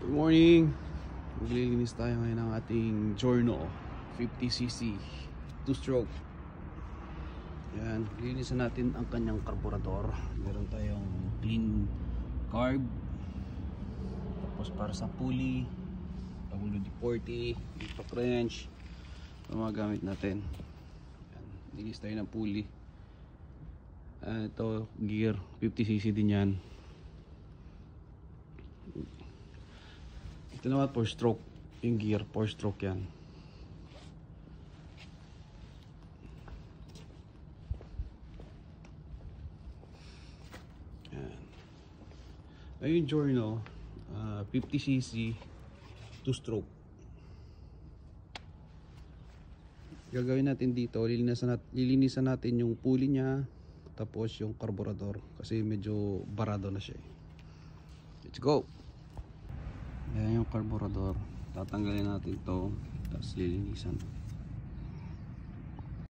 Good morning. Maglilinis tayo ngayon ng ating Giorno 50cc 2-stroke. Yan, linisan natin ang kanyang karburador. Meron tayong clean carb. Tapos para sa pulley, WD-40, impact wrench, ang mga gamit natin. Yan, linis tayo ng pulley. Ito gear 50cc din yan. Ito naman 4-stroke yung gear, 4-stroke yan. Ayun Giorno 50cc 2-stroke. Gagawin natin dito, lilinisan natin yung pulley nya, tapos yung carburetor kasi medyo barado na siya. Let's go. Ayan yung carburetor, tatanggalin natin to, tapos lilinisan.